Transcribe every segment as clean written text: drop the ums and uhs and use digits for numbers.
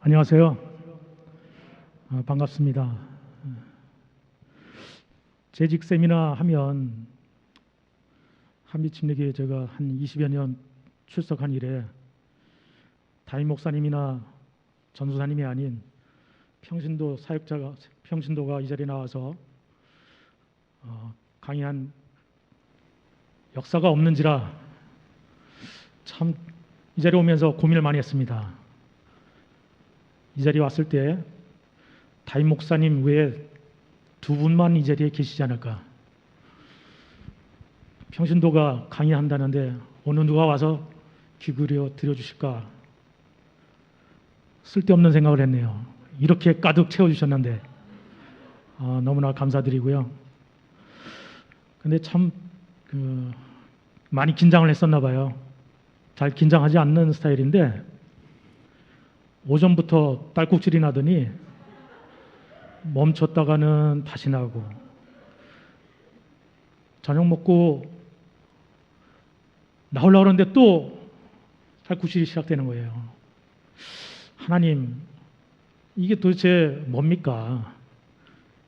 안녕하세요. 반갑습니다. 재직 세미나 하면 한빛침례교회 제가 한 20여 년 출석한 이래 담임 목사님이나 전도사님이 아닌 평신도가 이 자리에 나와서 강의한 역사가 없는지라 참 이 자리에 오면서 고민을 많이 했습니다. 이 자리에 왔을 때 담임 목사님 외에 두 분만 이 자리에 계시지 않을까. 평신도가 강의한다는데 어느 누가 와서 귀 기울여 들어주실까. 쓸데없는 생각을 했네요. 이렇게 가득 채워주셨는데 너무나 감사드리고요. 근데 참 많이 긴장을 했었나 봐요. 잘 긴장하지 않는 스타일인데 오전부터 딸꾹질이 나더니 멈췄다가는 다시 나고, 저녁 먹고 나오려고 하는데 또 딸꾹질이 시작되는 거예요. 하나님, 이게 도대체 뭡니까?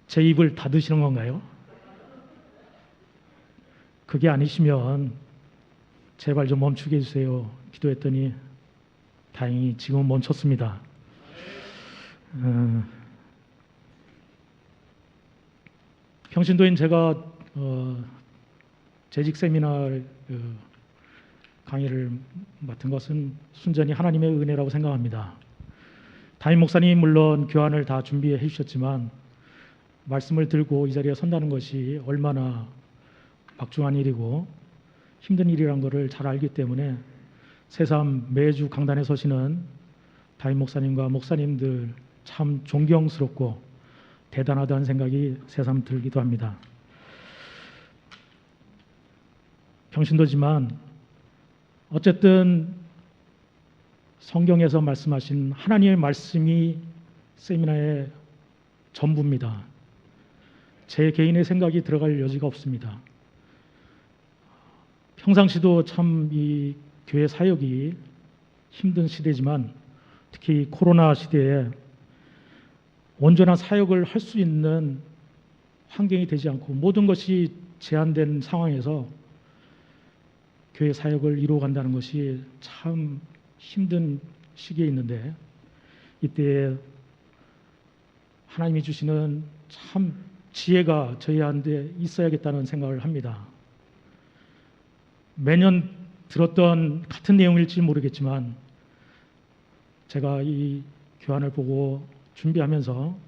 제 입을 닫으시는 건가요? 그게 아니시면 제발 좀 멈추게 해주세요. 기도했더니 다행히 지금은 멈췄습니다. 평신도인 제가 재직 세미나 강의를 맡은 것은 순전히 하나님의 은혜라고 생각합니다. 담임 목사님 물론 교환을 다 준비해 주셨지만 말씀을 들고 이 자리에 선다는 것이 얼마나 막중한 일이고 힘든 일이란 것을 잘 알기 때문에 새삼 매주 강단에 서시는 담임 목사님과 목사님들 참 존경스럽고 대단하다는 생각이 새삼 들기도 합니다. 평신도지만 어쨌든 성경에서 말씀하신 하나님의 말씀이 세미나의 전부입니다. 제 개인의 생각이 들어갈 여지가 없습니다. 평상시도 참 이 교회 사역이 힘든 시대지만 특히 코로나 시대에 온전한 사역을 할 수 있는 환경이 되지 않고 모든 것이 제한된 상황에서 교회 사역을 이루어간다는 것이 참 힘든 시기에 있는데, 이때 하나님이 주시는 참 지혜가 저희한테 있어야겠다는 생각을 합니다. 매년 들었던 같은 내용일지 모르겠지만 제가 이 교환을 보고 준비하면서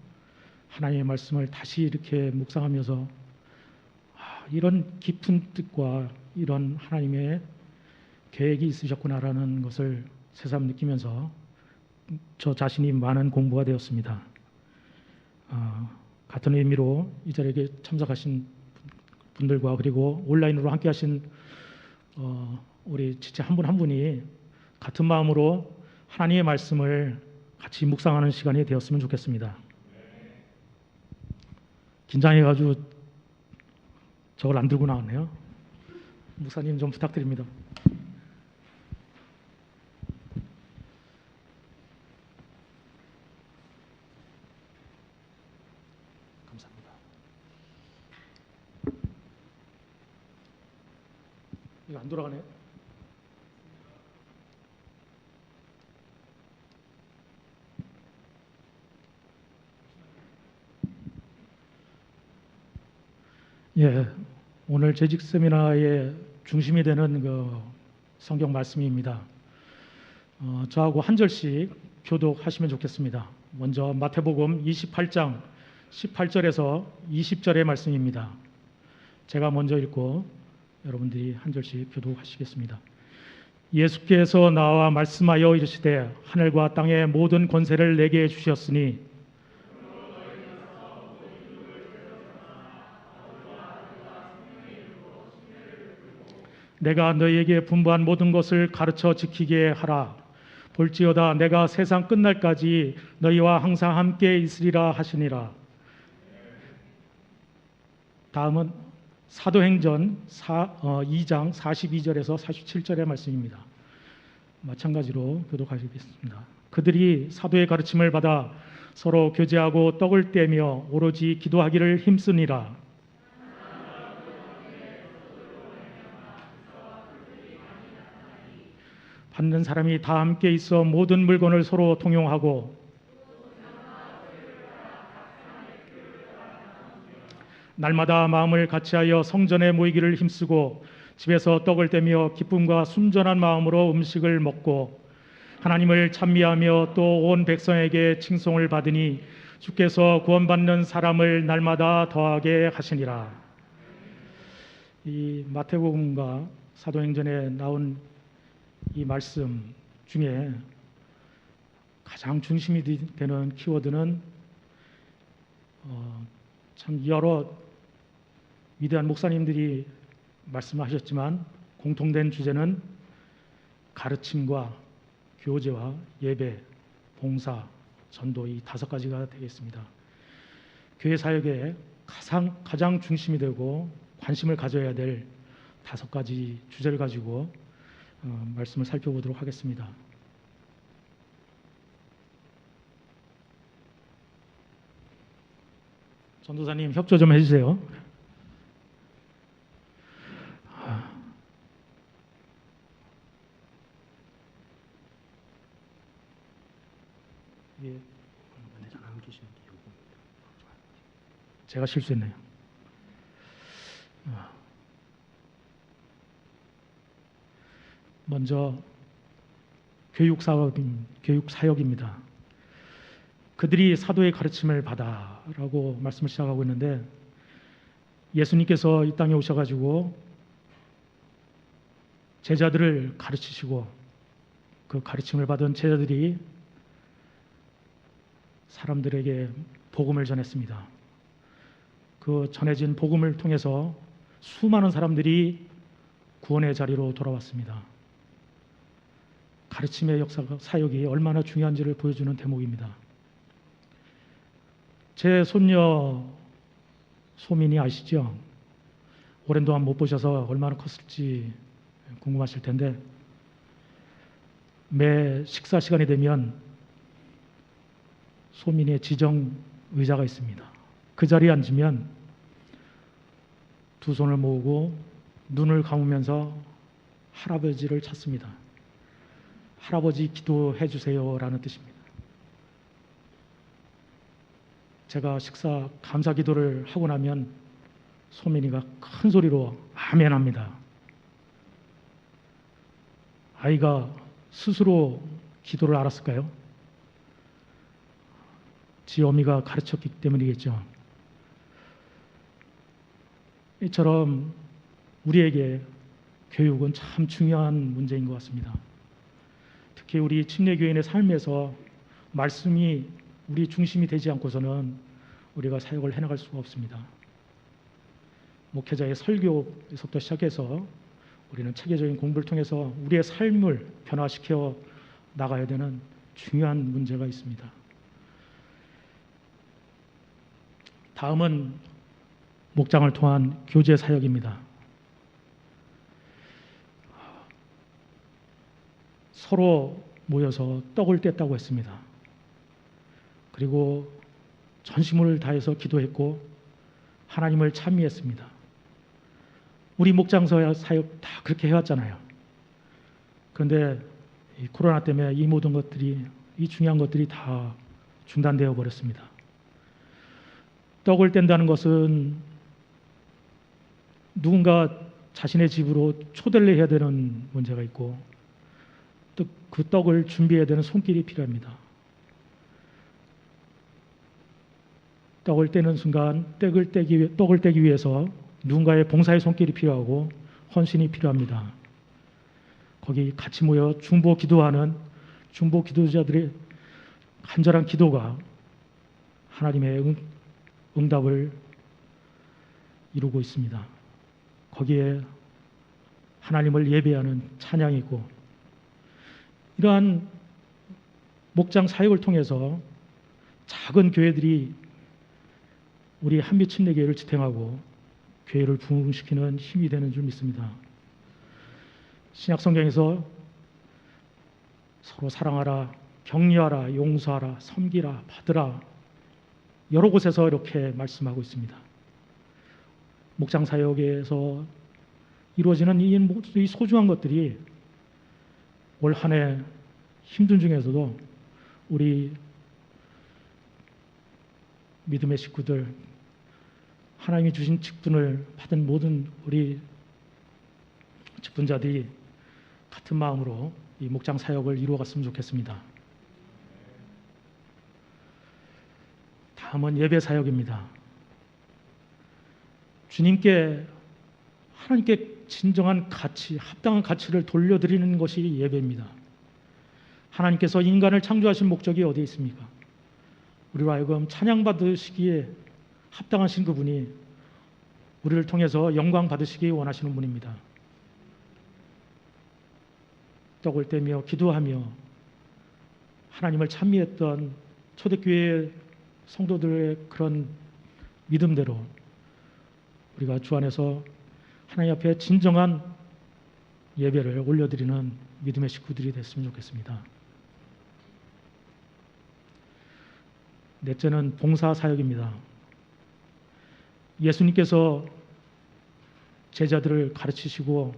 하나님의 말씀을 다시 이렇게 묵상하면서 이런 깊은 뜻과 이런 하나님의 계획이 있으셨구나라는 것을 새삼 느끼면서 저 자신이 많은 공부가 되었습니다. 같은 의미로 이 자리에 참석하신 분들과 그리고 온라인으로 함께 하신 우리 지체 한 분 한 분이 같은 마음으로 하나님의 말씀을 같이 묵상하는 시간이 되었으면 좋겠습니다. 긴장해가지고 저걸 안 들고 나왔네요. 목사님 좀 부탁드립니다. 감사합니다. 이거 안 돌아가네. 예, 오늘 재직 세미나의 중심이 되는 성경 말씀입니다. 저하고 한 절씩 교독하시면 좋겠습니다. 먼저 마태복음 28장 18절에서 20절의 말씀입니다. 제가 먼저 읽고 여러분들이 한 절씩 교독하시겠습니다. 예수께서 나와 말씀하여 이르시되 하늘과 땅의 모든 권세를 내게 주셨으니 내가 너희에게 분부한 모든 것을 가르쳐 지키게 하라. 볼지어다 내가 세상 끝날까지 너희와 항상 함께 있으리라 하시니라. 다음은 사도행전 2장 42절에서 47절의 말씀입니다. 마찬가지로 교독하시겠습니다. 그들이 사도의 가르침을 받아 서로 교제하고 떡을 떼며 오로지 기도하기를 힘쓰니라. 받는 사람이 다 함께 있어 모든 물건을 서로 통용하고 날마다 마음을 같이하여 성전에 모이기를 힘쓰고 집에서 떡을 떼며 기쁨과 순전한 마음으로 음식을 먹고 하나님을 찬미하며 또 온 백성에게 칭송을 받으니 주께서 구원받는 사람을 날마다 더하게 하시니라. 이 마태복음과 사도행전에 나온 이 말씀 중에 가장 중심이 되는 키워드는 참 여러 위대한 목사님들이 말씀하셨지만 공통된 주제는 가르침과 교제와 예배, 봉사, 전도 이 5가지가 되겠습니다. 교회 사역의 가장 중심이 되고 관심을 가져야 될 5가지 주제를 가지고 말씀을 살펴보도록 하겠습니다. 전도사님 협조 좀 해주세요. 제가 실수했네요. 먼저 교육 사역입니다. 그들이 사도의 가르침을 받아라고 말씀을 시작하고 있는데 예수님께서 이 땅에 오셔가지고 제자들을 가르치시고 그 가르침을 받은 제자들이 사람들에게 복음을 전했습니다. 그 전해진 복음을 통해서 수많은 사람들이 구원의 자리로 돌아왔습니다. 가르침의 역사가 사역이 얼마나 중요한지를 보여주는 대목입니다. 제 손녀 소민이 아시죠? 오랜 동안 못 보셔서 얼마나 컸을지 궁금하실 텐데 매 식사 시간이 되면 소민이의 지정 의자가 있습니다. 그 자리에 앉으면 두 손을 모으고 눈을 감으면서 할아버지를 찾습니다. 할아버지 기도해 주세요 라는 뜻입니다. 제가 식사 감사 기도를 하고 나면 소민이가 큰 소리로 아멘 합니다. 아이가 스스로 기도를 알았을까요? 지 어미가 가르쳤기 때문이겠죠. 이처럼 우리에게 교육은 참 중요한 문제인 것 같습니다. 특히 우리 침례교인의 삶에서 말씀이 우리 중심이 되지 않고서는 우리가 사역을 해나갈 수가 없습니다. 목회자의 설교에서부터 시작해서 우리는 체계적인 공부를 통해서 우리의 삶을 변화시켜 나가야 되는 중요한 문제가 있습니다. 다음은 목장을 통한 교제 사역입니다. 서로 모여서 떡을 뗐다고 했습니다. 그리고 전심을 다해서 기도했고 하나님을 찬미했습니다. 우리 목장 사역 다 그렇게 해왔잖아요. 그런데 이 코로나 때문에 이 모든 것들이, 이 중요한 것들이 다 중단되어 버렸습니다. 떡을 뗀다는 것은 누군가 자신의 집으로 초대를 해야 되는 문제가 있고 또 그 떡을 준비해야 되는 손길이 필요합니다. 떡을 떼는 순간 떡을 떼기 위해서 누군가의 봉사의 손길이 필요하고 헌신이 필요합니다. 거기 같이 모여 중보 기도하는 중보 기도자들의 간절한 기도가 하나님의 응답을 이루고 있습니다. 거기에 하나님을 예배하는 찬양이고, 이러한 목장 사역을 통해서 작은 교회들이 우리 한빛침례교회를 지탱하고 교회를 부흥시키는 힘이 되는 줄 믿습니다. 신약 성경에서 서로 사랑하라, 격려하라, 용서하라, 섬기라, 받으라 여러 곳에서 이렇게 말씀하고 있습니다. 목장 사역에서 이루어지는 이 소중한 것들이 올 한 해 힘든 중에서도 우리 믿음의 식구들, 하나님이 주신 직분을 받은 모든 우리 직분자들이 같은 마음으로 이 목장 사역을 이루어갔으면 좋겠습니다. 다음은 예배 사역입니다. 주님께, 하나님께 진정한 가치, 합당한 가치를 돌려드리는 것이 예배입니다. 하나님께서 인간을 창조하신 목적이 어디에 있습니까? 우리로 하여금 찬양받으시기에 합당하신 그분이 우리를 통해서 영광 받으시기 원하시는 분입니다. 떡을 떼며 기도하며 하나님을 찬미했던 초대교회 성도들의 그런 믿음대로 우리가 주 안에서 하나님 앞에 진정한 예배를 올려드리는 믿음의 식구들이 됐으면 좋겠습니다. 넷째는 봉사사역입니다. 예수님께서 제자들을 가르치시고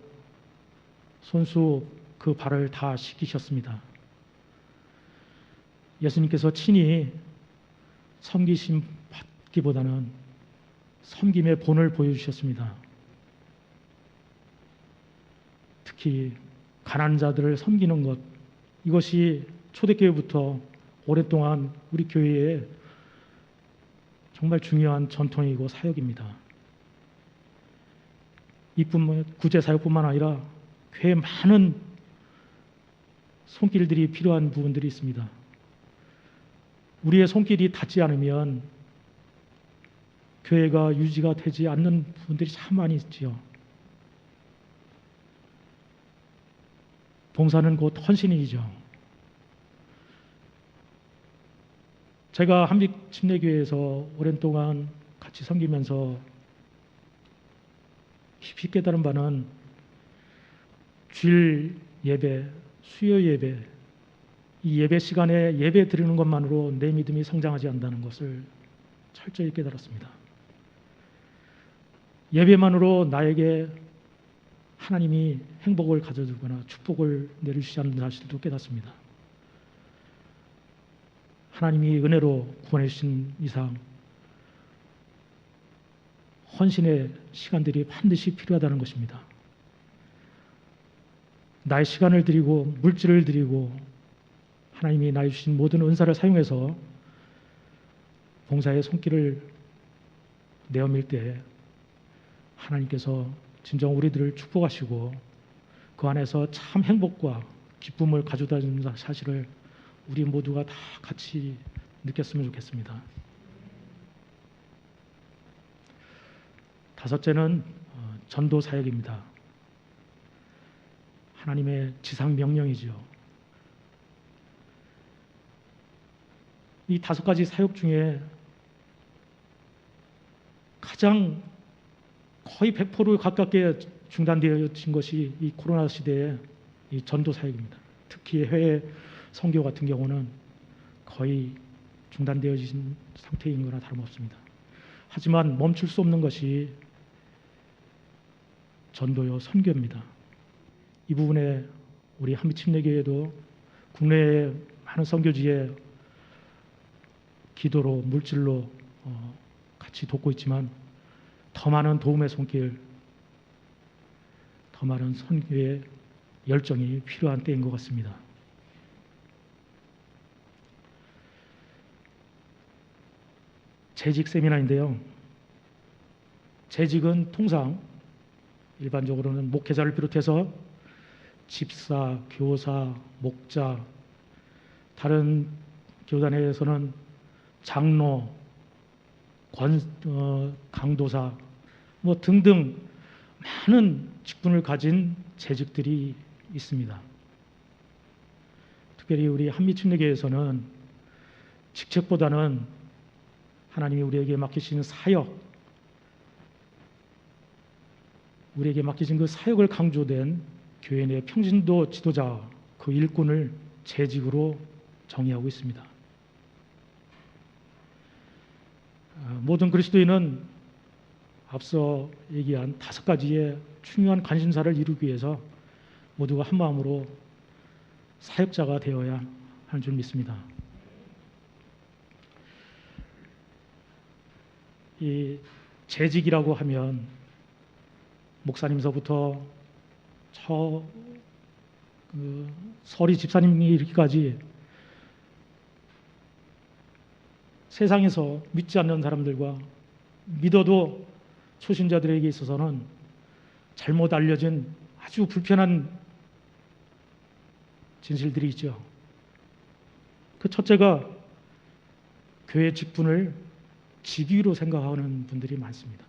손수 그 발을 다 씻기셨습니다. 예수님께서 친히 섬기심 받기보다는 섬김의 본을 보여주셨습니다. 특히 가난한 자들을 섬기는 것, 이것이 초대교회부터 오랫동안 우리 교회에 정말 중요한 전통이고 사역입니다. 이뿐만 구제 사역뿐만 아니라 교회에 많은 손길들이 필요한 부분들이 있습니다. 우리의 손길이 닿지 않으면 교회가 유지가 되지 않는 부분들이 참 많이 있지요. 봉사는 곧 헌신이죠. 제가 한빛침례교회에서 오랜 동안 같이 섬기면서 깊이 깨달은 바는 주일 예배, 수요 예배, 이 예배 시간에 예배 드리는 것만으로 내 믿음이 성장하지 않는다는 것을 철저히 깨달았습니다. 예배만으로 나에게 하나님이 행복을 가져주거나 축복을 내려주시지 않는 사실도 깨닫습니다. 하나님이 은혜로 구원해 주신 이상 헌신의 시간들이 반드시 필요하다는 것입니다. 나의 시간을 드리고 물질을 드리고 하나님이 나에 주신 모든 은사를 사용해서 봉사의 손길을 내어밀 때 하나님께서 진정 우리들을 축복하시고 그 안에서 참 행복과 기쁨을 가져다 주는 사실을 우리 모두가 다 같이 느꼈으면 좋겠습니다. 다섯째는 전도 사역입니다. 하나님의 지상 명령이죠. 이 5가지 사역 중에 가장 거의 100% 가깝게 중단되어진 것이 이 코로나 시대의 이 전도 사역입니다. 특히 해외 선교 같은 경우는 거의 중단되어진 상태인 거나 다름없습니다. 하지만 멈출 수 없는 것이 전도요 선교입니다. 이 부분에 우리 한빛침례교회도 국내의 많은 선교지에 기도로 물질로 같이 돕고 있지만 더 많은 도움의 손길, 더 많은 선교의 열정이 필요한 때인 것 같습니다. 재직 세미나인데요. 재직은 통상 일반적으로는 목회자를 비롯해서 집사, 교사, 목자, 다른 교단에서는 장로, 강도사 뭐 등등 많은 직분을 가진 재직들이 있습니다. 특별히 우리 한빛침례교회에서는 직책보다는 하나님이 우리에게 맡기신 사역, 우리에게 맡겨진 그 사역을 강조된 교회 내 평신도 지도자 그 일꾼을 재직으로 정의하고 있습니다. 모든 그리스도인은 앞서 얘기한 5가지의 중요한 관심사를 이루기 위해서 모두가 한 마음으로 사역자가 되어야 하는 줄 믿습니다. 이 재직이라고 하면 목사님서부터 서리 집사님이 이르기까지 세상에서 믿지 않는 사람들과 믿어도 초신자들에게 있어서는 잘못 알려진 아주 불편한 진실들이 있죠. 그 첫째가 교회 직분을 직위로 생각하는 분들이 많습니다.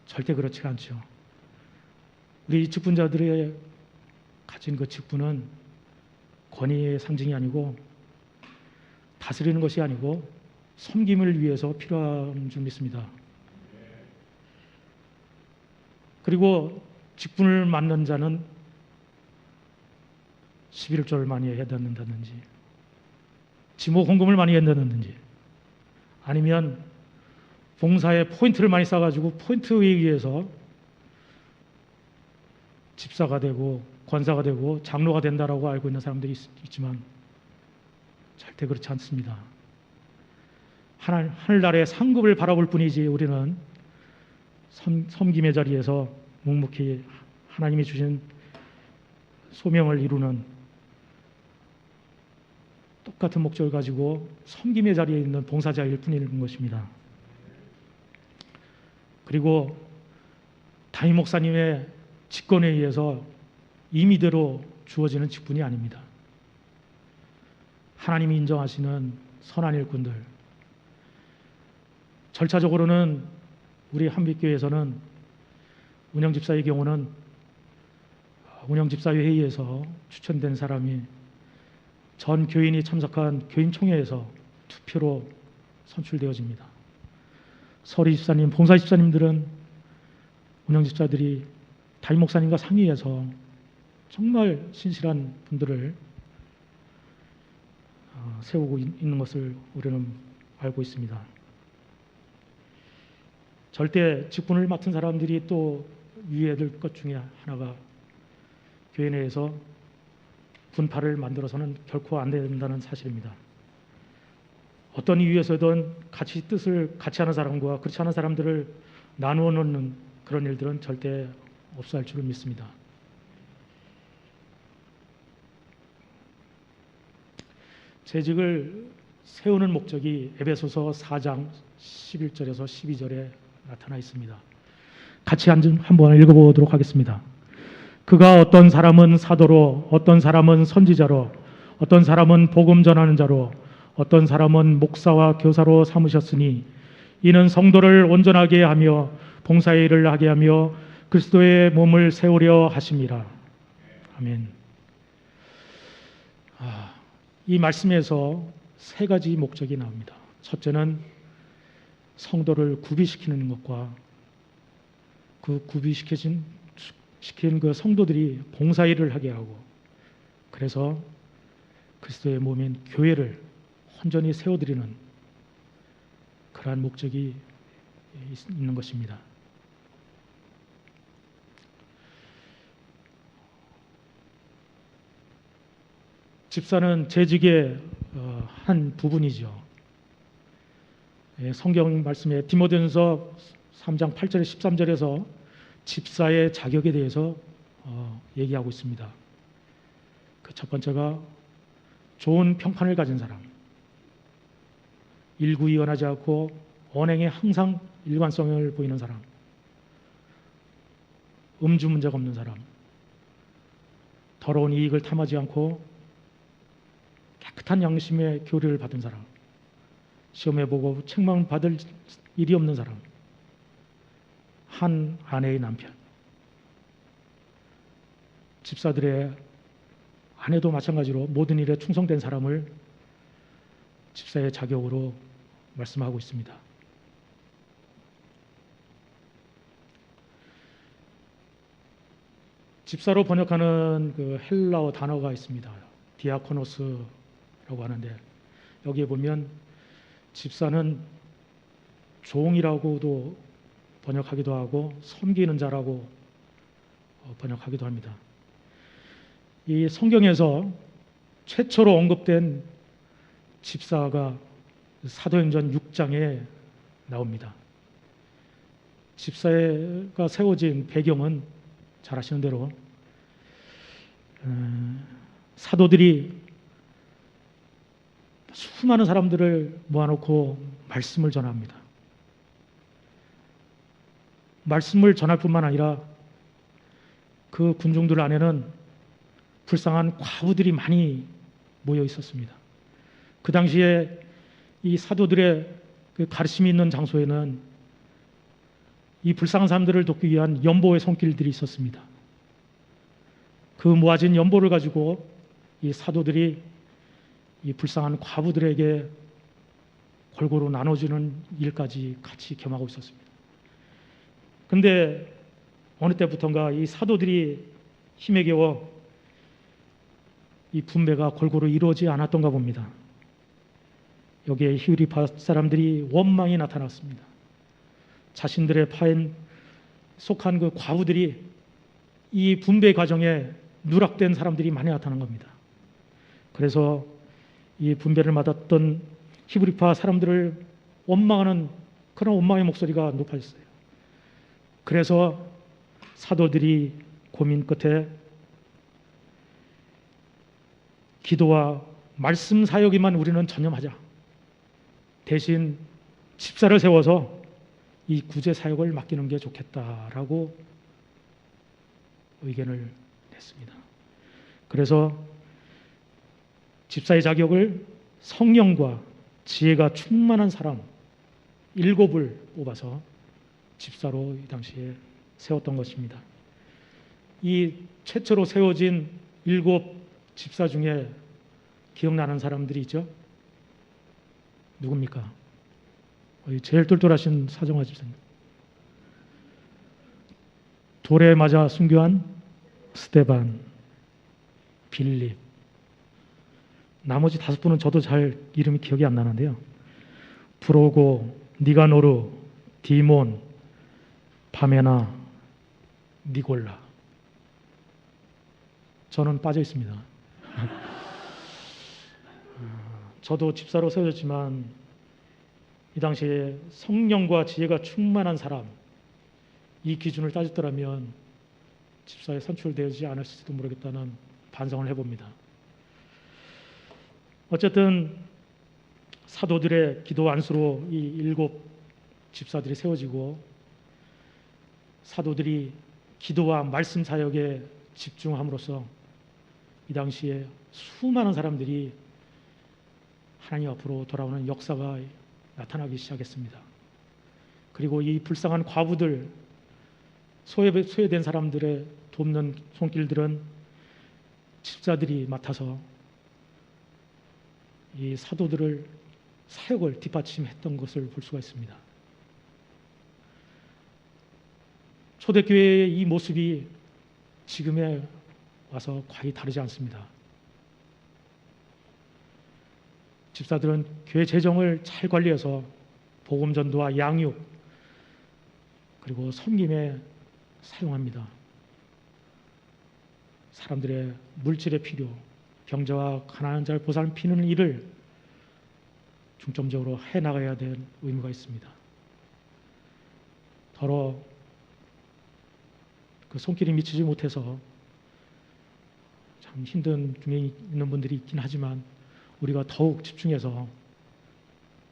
절대 그렇지가 않죠. 우리 직분자들의 가진 그 직분은 권위의 상징이 아니고 다스리는 것이 아니고 섬김을 위해서 필요한 줄 믿습니다. 그리고 직분을 맡는 자는 11조를 많이 해야 된다든지 지목 헌금을 많이 해야 된다든지 아니면 봉사에 포인트를 많이 쌓아가지고 포인트에 의해서 집사가 되고 권사가 되고 장로가 된다라고 알고 있는 사람들이 있지만 절대 그렇지 않습니다. 하늘나라의 상급을 바라볼 뿐이지 우리는 섬김의 자리에서 묵묵히 하나님이 주신 소명을 이루는 똑같은 목적을 가지고 섬김의 자리에 있는 봉사자일 뿐인 것입니다. 그리고 담임 목사님의 직권에 의해서 임의대로 주어지는 직분이 아닙니다. 하나님이 인정하시는 선한 일꾼들, 절차적으로는 우리 한빛교회에서는 운영집사의 경우는 운영집사회 회의에서 추천된 사람이 전 교인이 참석한 교인총회에서 투표로 선출되어집니다. 서리 집사님, 봉사 집사님들은 운영집사들이 담임 목사님과 상의해서 정말 신실한 분들을 세우고 있는 것을 우리는 알고 있습니다. 절대 직분을 맡은 사람들이 또 유의해야 될 것 중에 하나가 교회 내에서 분파를 만들어서는 결코 안 된다는 사실입니다. 어떤 이유에서든 같이 뜻을 같이 하는 사람과 그렇지 않은 사람들을 나누어 놓는 그런 일들은 절대 없어야 할 줄을 믿습니다. 재직을 세우는 목적이 에베소서 4장 11절에서 12절에 나타나 있습니다. 같이 한번 읽어보도록 하겠습니다. 그가 어떤 사람은 사도로, 어떤 사람은 선지자로, 어떤 사람은 복음 전하는 자로, 어떤 사람은 목사와 교사로 삼으셨으니 이는 성도를 온전하게 하며 봉사의 일을 하게 하며 그리스도의 몸을 세우려 하심이라. 아멘. 이 말씀에서 3가지 목적이 나옵니다. 첫째는 성도를 구비시키는 것과 그 구비시킨 그 성도들이 봉사일을 하게 하고 그래서 그리스도의 몸인 교회를 온전히 세워드리는 그러한 목적이 있는 것입니다. 집사는 재직의 한 부분이죠. 성경 말씀에 디모데전서 3장 8절에 13절에서 집사의 자격에 대해서 얘기하고 있습니다. 그 첫 번째가 좋은 평판을 가진 사람, 일구이연하지 않고 언행에 항상 일관성을 보이는 사람, 음주 문제가 없는 사람, 더러운 이익을 탐하지 않고 깨끗한 양심의 교류를 받은 사람, 시험해 보고 책망 받을 일이 없는 사람, 한 아내의 남편, 집사들의 아내도 마찬가지로 모든 일에 충성된 사람을 집사의 자격으로 말씀하고 있습니다. 집사로 번역하는 그 헬라어 단어가 있습니다. 디아코노스라고 하는데 여기에 보면 집사는 종이라고도 번역하기도 하고 섬기는 자라고 번역하기도 합니다. 이 성경에서 최초로 언급된 집사가 사도행전 6장에 나옵니다. 집사가 세워진 배경은 잘 아시는 대로 사도들이 수많은 사람들을 모아놓고 말씀을 전합니다. 말씀을 전할 뿐만 아니라 그 군중들 안에는 불쌍한 과부들이 많이 모여 있었습니다. 그 당시에 이 사도들의 그 가르침이 있는 장소에는 이 불쌍한 사람들을 돕기 위한 연보의 손길들이 있었습니다. 그 모아진 연보를 가지고 이 사도들이 이 불쌍한 과부들에게 골고루 나눠주는 일까지 같이 겸하고 있었습니다. 그런데 어느 때부턴가 이 사도들이 힘에 겨워 이 분배가 골고루 이루어지지 않았던가 봅니다. 여기에 히브리파 사람들이 원망이 나타났습니다. 자신들의 파에 속한 그 과부들이 이 분배 과정에 누락된 사람들이 많이 나타난 겁니다. 그래서 이 분배를 맡았던 히브리파 사람들을 원망하는 그런 원망의 목소리가 높아졌어요. 그래서 사도들이 고민 끝에 기도와 말씀 사역에만 우리는 전념하자. 대신 집사를 세워서 이 구제 사역을 맡기는 게 좋겠다라고 의견을 냈습니다. 그래서 집사의 자격을 성령과 지혜가 충만한 사람 7을 뽑아서 집사로 이 당시에 세웠던 것입니다. 이 최초로 세워진 7 집사 중에 기억나는 사람들이 있죠? 누굽니까? 제일 똘똘하신 사정화 집사님. 돌에 맞아 순교한 스데반, 빌립. 나머지 5분은 저도 잘 이름이 기억이 안 나는데요. 브로고, 니가노르, 디몬, 바메나, 니골라. 저는 빠져 있습니다. 저도 집사로 세워졌지만 이 당시에 성령과 지혜가 충만한 사람, 이 기준을 따졌더라면 집사에 선출되지 않았을지도 모르겠다는 반성을 해봅니다. 어쨌든 사도들의 기도 안수로 이 7 집사들이 세워지고 사도들이 기도와 말씀 사역에 집중함으로써 이 당시에 수많은 사람들이 하나님 앞으로 돌아오는 역사가 나타나기 시작했습니다. 그리고 이 불쌍한 과부들, 소외된 사람들의 돕는 손길들은 집사들이 맡아서 이 사도들을 사역을 뒷받침했던 것을 볼 수가 있습니다. 초대교회의 이 모습이 지금에 와서 거의 다르지 않습니다. 집사들은 교회 재정을 잘 관리해서 복음 전도와 양육 그리고 섬김에 사용합니다. 사람들의 물질의 필요, 병자와 가난한 자를 보살피는 일을 중점적으로 해나가야 될 의무가 있습니다. 더러 그 손길이 미치지 못해서 참 힘든 중에 있는 분들이 있긴 하지만 우리가 더욱 집중해서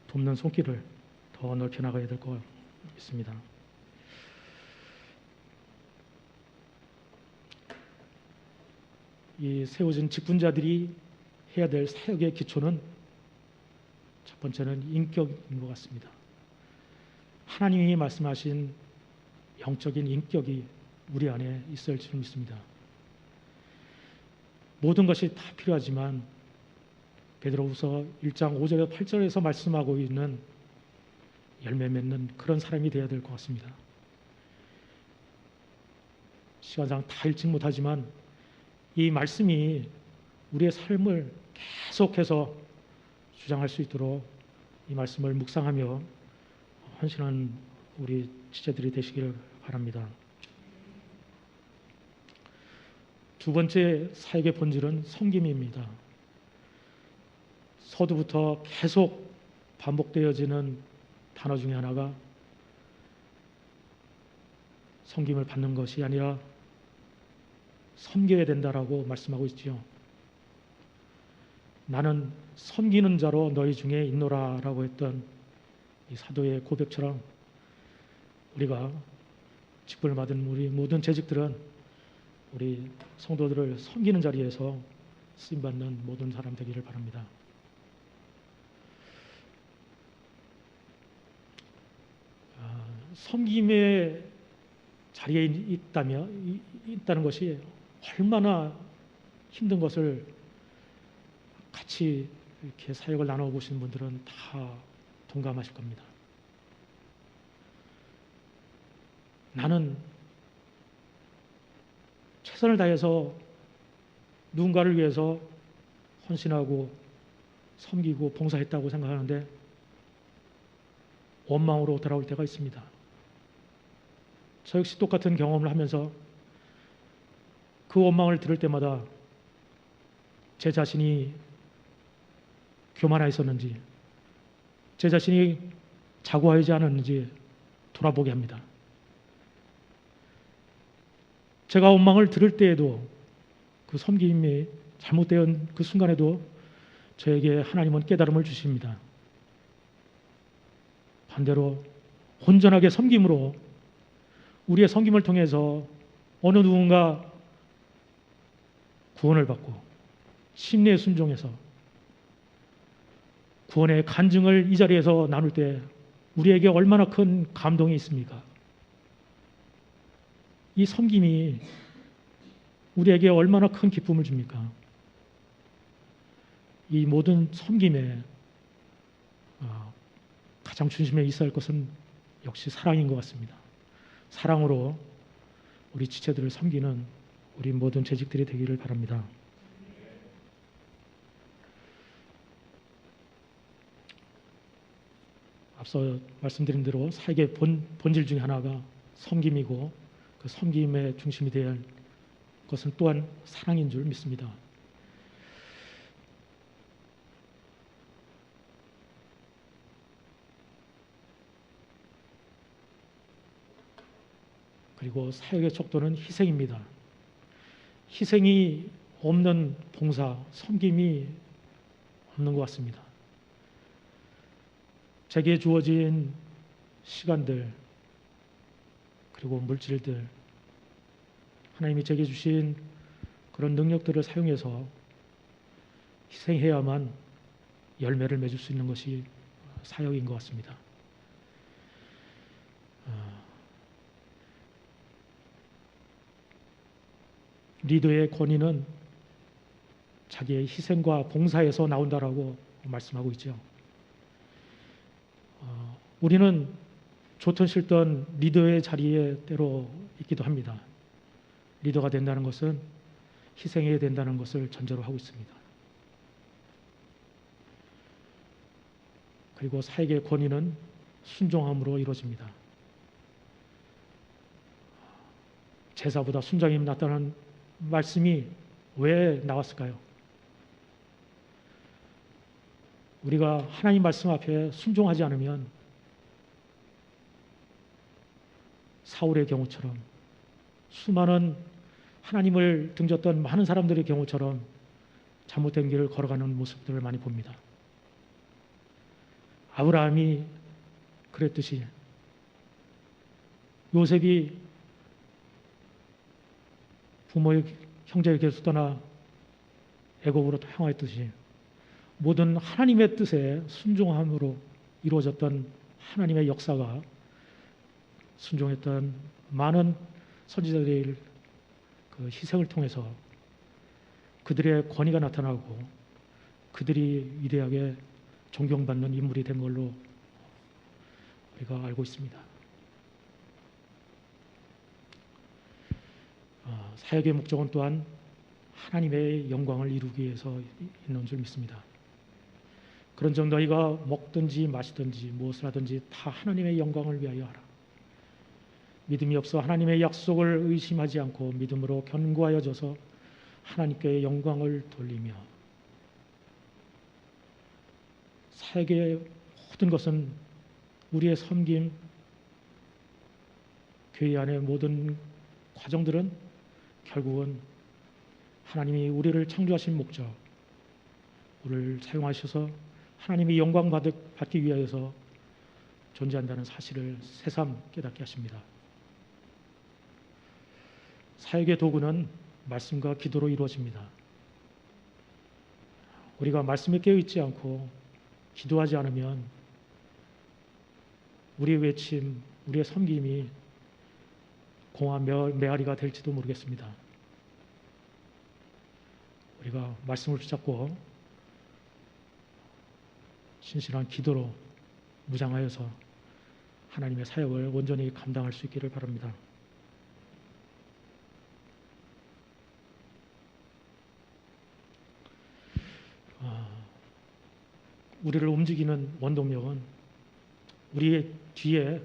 돕는 손길을 더 넓혀 나가야 될 것 같습니다. 이 세워진 직분자들이 해야 될 사역의 기초는 첫 번째는 인격인 것 같습니다. 하나님이 말씀하신 영적인 인격이 우리 안에 있어야 할 줄 믿습니다. 모든 것이 다 필요하지만 베드로후서 1장 5절에서 8절에서 말씀하고 있는 열매 맺는 그런 사람이 되어야 될 것 같습니다. 시간상 다 읽지 못하지만 이 말씀이 우리의 삶을 계속해서 주장할 수 있도록 이 말씀을 묵상하며 헌신한 우리 지체들이 되시기를 바랍니다. 두 번째 사역의 본질은 섬김입니다. 서두부터 계속 반복되어지는 단어 중에 하나가 섬김을 받는 것이 아니라 섬겨야 된다라고 말씀하고 있지요. 나는 섬기는 자로 너희 중에 있노라라고 했던 이 사도의 고백처럼 우리가 직분을 받은 우리 모든 재직들은 우리 성도들을 섬기는 자리에서 쓰임받는 모든 사람 되기를 바랍니다. 섬김의 자리에 있다는 것이 얼마나 힘든 것을 같이 이렇게 사역을 나눠보신 분들은 다 동감하실 겁니다. 나는 최선을 다해서 누군가를 위해서 헌신하고 섬기고 봉사했다고 생각하는데 원망으로 돌아올 때가 있습니다. 저 역시 똑같은 경험을 하면서 그 원망을 들을 때마다 제 자신이 교만하 있었는지, 제 자신이 자고하지 않았는지 돌아보게 합니다. 제가 원망을 들을 때에도 그 섬김이 잘못된 그 순간에도 저에게 하나님은 깨달음을 주십니다. 반대로 온전하게 섬김으로 우리의 섬김을 통해서 어느 누군가 구원을 받고 심리에 순종해서 구원의 간증을 이 자리에서 나눌 때 우리에게 얼마나 큰 감동이 있습니까? 이 섬김이 우리에게 얼마나 큰 기쁨을 줍니까? 이 모든 섬김에 가장 중심에 있어야 할 것은 역시 사랑인 것 같습니다. 사랑으로 우리 지체들을 섬기는 우리 모든 재직들이 되기를 바랍니다. 앞서 말씀드린 대로 사역의 본질 중에 하나가 섬김이고 그 섬김의 중심이 되어야 할 것은 또한 사랑인 줄 믿습니다. 그리고 사역의 척도는 희생입니다. 희생이 없는 봉사, 섬김이 없는 것 같습니다. 제게 주어진 시간들 그리고 물질들, 하나님이 제게 주신 그런 능력들을 사용해서 희생해야만 열매를 맺을 수 있는 것이 사역인 것 같습니다. 리더의 권위는 자기의 희생과 봉사에서 나온다라고 말씀하고 있죠. 우리는 좋든 싫든 리더의 자리에 때로 있기도 합니다. 리더가 된다는 것은 희생해야 된다는 것을 전제로 하고 있습니다. 그리고 사역의 권위는 순종함으로 이루어집니다. 제사보다 순종이 낫다는 말씀이 왜 나왔을까요? 우리가 하나님 말씀 앞에 순종하지 않으면 사울의 경우처럼 수많은 하나님을 등졌던 많은 사람들의 경우처럼 잘못된 길을 걸어가는 모습들을 많이 봅니다. 아브라함이 그랬듯이 요셉이 부모의 형제의 곁에서 떠나 애굽으로 향하였듯이 모든 하나님의 뜻에 순종함으로 이루어졌던 하나님의 역사가 순종했던 많은 선지자들의 그 희생을 통해서 그들의 권위가 나타나고 그들이 위대하게 존경받는 인물이 된 걸로 우리가 알고 있습니다. 사역의 목적은 또한 하나님의 영광을 이루기 위해서 있는 줄 믿습니다. 그런 점 너희가 먹든지 마시든지 무엇을 하든지 다 하나님의 영광을 위하여 하라. 믿음이 없어 하나님의 약속을 의심하지 않고 믿음으로 견고하여져서 하나님께 영광을 돌리며, 사역의 모든 것은 우리의 섬김, 교회 안의 모든 과정들은 결국은 하나님이 우리를 창조하신 목적, 우리를 사용하셔서 하나님이 영광 받기 위하여서 존재한다는 사실을 새삼 깨닫게 하십니다. 사역의 도구는 말씀과 기도로 이루어집니다. 우리가 말씀에 깨어있지 않고 기도하지 않으면 우리의 외침, 우리의 섬김이 공화 메아리가 될지도 모르겠습니다. 우리가 말씀을 붙잡고 신실한 기도로 무장하여서 하나님의 사역을 온전히 감당할 수 있기를 바랍니다. 우리를 움직이는 원동력은 우리의 뒤에,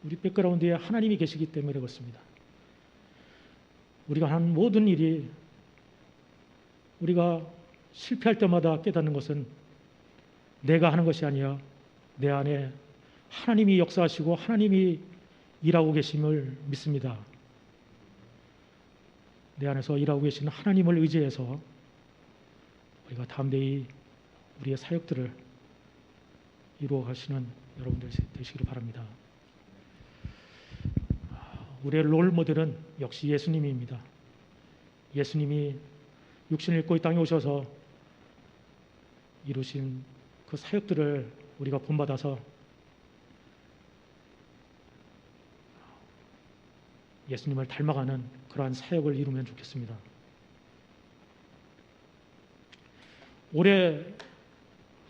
우리 백그라운드에 하나님이 계시기 때문에 그렇습니다. 우리가 하는 모든 일이, 우리가 실패할 때마다 깨닫는 것은 내가 하는 것이 아니라 내 안에 하나님이 역사하시고 하나님이 일하고 계심을 믿습니다. 내 안에서 일하고 계시는 하나님을 의지해서 우리가 담대히 우리의 사역들을 이루어 가시는 여러분들 되시기를 바랍니다. 우리의 롤 모델은 역시 예수님입니다. 예수님이 육신을 입고 이 땅에 오셔서 이루신 그 사역들을 우리가 본받아서 예수님을 닮아가는 그러한 사역을 이루면 좋겠습니다. 올해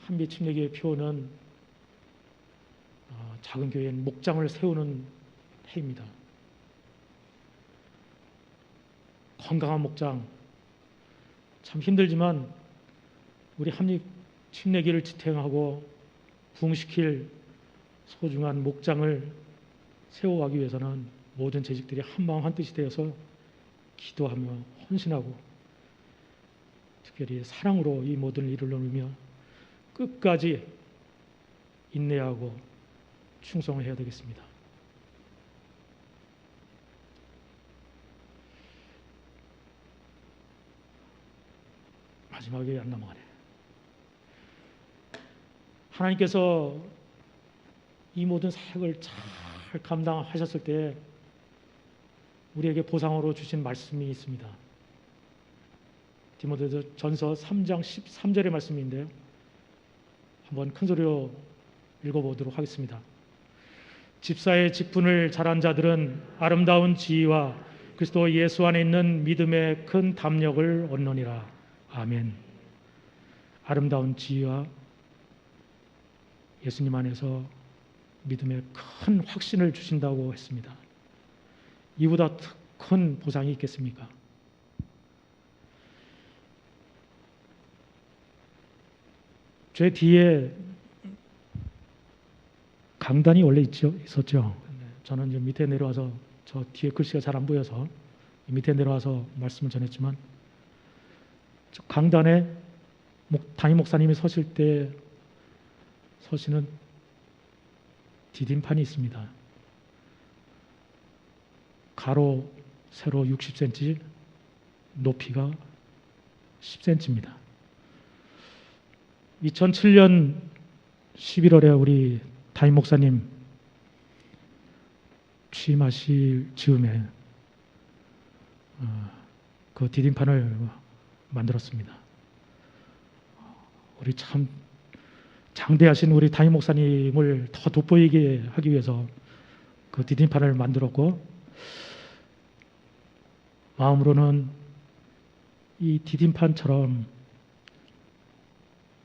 한빛 침례교회 표어는 작은 교회엔 목장을 세우는 해입니다. 건강한 목장, 참 힘들지만 우리 한빛 침례교회를 지탱하고 부흥시킬 소중한 목장을 세워가기 위해서는 모든 재직들이 한마음 한뜻이 되어서 기도하며 헌신하고 특별히 사랑으로 이 모든 일을 나누며 끝까지 인내하고 충성해야 되겠습니다. 마지막에 안 넘어가네. 하나님께서 이 모든 사역을 잘 감당하셨을 때 우리에게 보상으로 주신 말씀이 있습니다. 디모데전서 3장 13절의 말씀인데요. 한번 큰 소리로 읽어보도록 하겠습니다. 집사의 직분을 잘한 자들은 아름다운 지위와 그리스도 예수 안에 있는 믿음의 큰 담력을 얻느니라. 아멘. 아름다운 지위와 예수님 안에서 믿음의 큰 확신을 주신다고 했습니다. 이보다 큰 보상이 있겠습니까? 제 뒤에 강단이 원래 있었죠. 저는 이제 밑에 내려와서 저 뒤에 글씨가 잘 안 보여서 밑에 내려와서 말씀을 전했지만 저 강단에 담임 목사님이 서시는 디딤판이 있습니다. 가로 세로 60cm, 높이가 10cm입니다. 2007년 11월에 우리 담임 목사님 취임하실 즈음에 그 디딤판을 만들었습니다. 우리 참 장대하신 우리 담임 목사님을 더 돋보이게 하기 위해서 그 디딤판을 만들었고, 마음으로는 이 디딤판처럼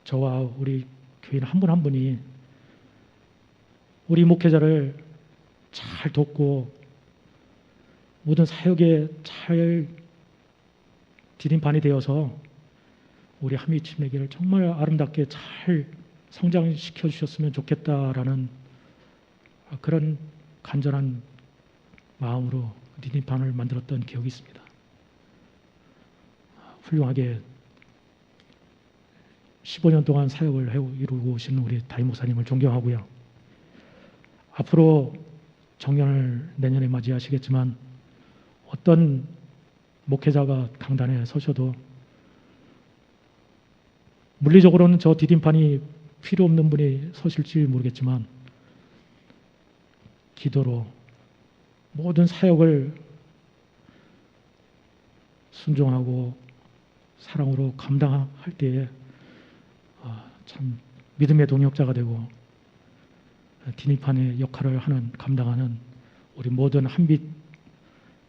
저와 우리 교인 한 분 한 분이 우리 목회자를 잘 돕고 모든 사역에 잘 디딤판이 되어서 우리 한미 친맥을 정말 아름답게 잘 성장시켜 주셨으면 좋겠다라는 그런 간절한 마음으로 디딤판을 만들었던 기억이 있습니다. 훌륭하게 15년 동안 사역을 이루고 오신 우리 다임 목사님을 존경하고요. 앞으로 정년을 내년에 맞이하시겠지만 어떤 목회자가 강단에 서셔도 물리적으로는 저 디딤판이 필요 없는 분이 서실지 모르겠지만 기도로 모든 사역을 순종하고 사랑으로 감당할 때에 참 믿음의 동역자가 되고 디딤판의 역할을 감당하는 우리 모든 한빛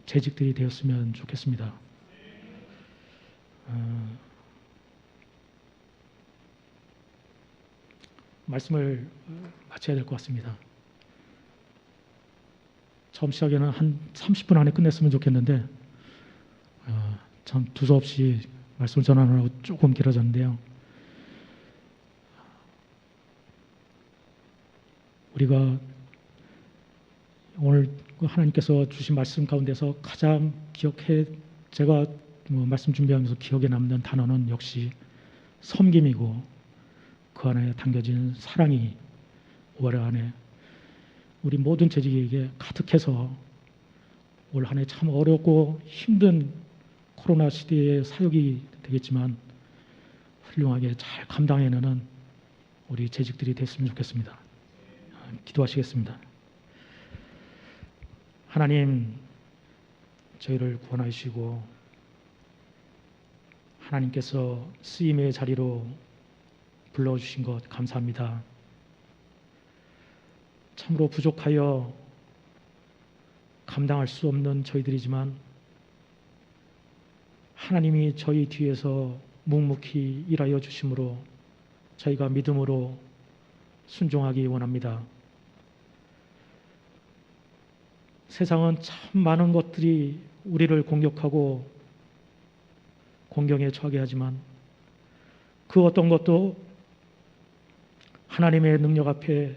재직들이 되었으면 좋겠습니다. 말씀을 마쳐야 될 것 같습니다. 처음 시작에는 한 30분 안에 끝냈으면 좋겠는데 참 두서없이 말씀을 전하느라고 조금 길어졌는데요. 우리가 오늘 하나님께서 주신 말씀 가운데서 가장 제가 말씀 준비하면서 기억에 남는 단어는 역시 섬김이고 그 안에 담겨진 사랑이 올 한해 우리 모든 재직에게 가득해서 올 한해 참 어렵고 힘든 코로나 시대의 사역이 되겠지만 훌륭하게 잘 감당해내는 우리 재직들이 됐으면 좋겠습니다. 기도하시겠습니다. 하나님, 저희를 구원하여 주시고 하나님께서 쓰임의 자리로 불러주신 것 감사합니다. 참으로 부족하여 감당할 수 없는 저희들이지만 하나님이 저희 뒤에서 묵묵히 일하여 주심으로 저희가 믿음으로 순종하기 원합니다. 세상은 참 많은 것들이 우리를 공격하고 공경에 처하게 하지만 그 어떤 것도 하나님의 능력 앞에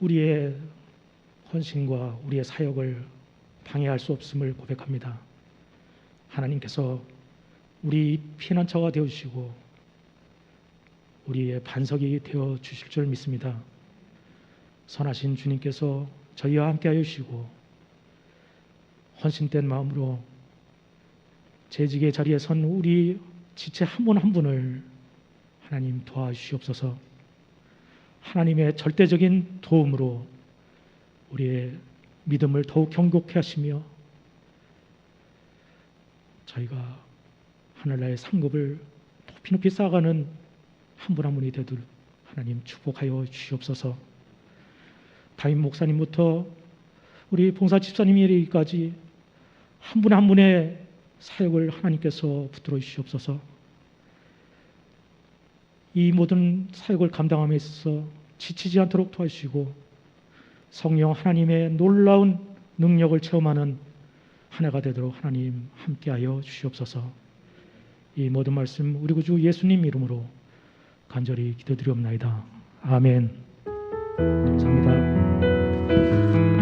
우리의 헌신과 우리의 사역을 방해할 수 없음을 고백합니다. 하나님께서 우리 피난처가 되어주시고 우리의 반석이 되어주실 줄 믿습니다. 선하신 주님께서 저희와 함께하여 주시고 헌신된 마음으로 재직의 자리에 선 우리 지체 한 분 한 분을 하나님 도와주시옵소서. 하나님의 절대적인 도움으로 우리의 믿음을 더욱 견고케 하시며 저희가 하늘나라의 상급을 높이 높이 쌓아가는 한 분 한 분이 되도록 하나님 축복하여 주시옵소서. 다임 목사님부터 우리 봉사 집사님에 이르기까지 한 분 한 분의 사역을 하나님께서 붙들어 주시옵소서. 이 모든 사역을 감당함에 있어서 지치지 않도록 도와주시고 성령 하나님의 놀라운 능력을 체험하는 한 해가 되도록 하나님 함께하여 주시옵소서. 이 모든 말씀 우리 구주 예수님 이름으로 간절히 기도드리옵나이다. 아멘. 감사합니다.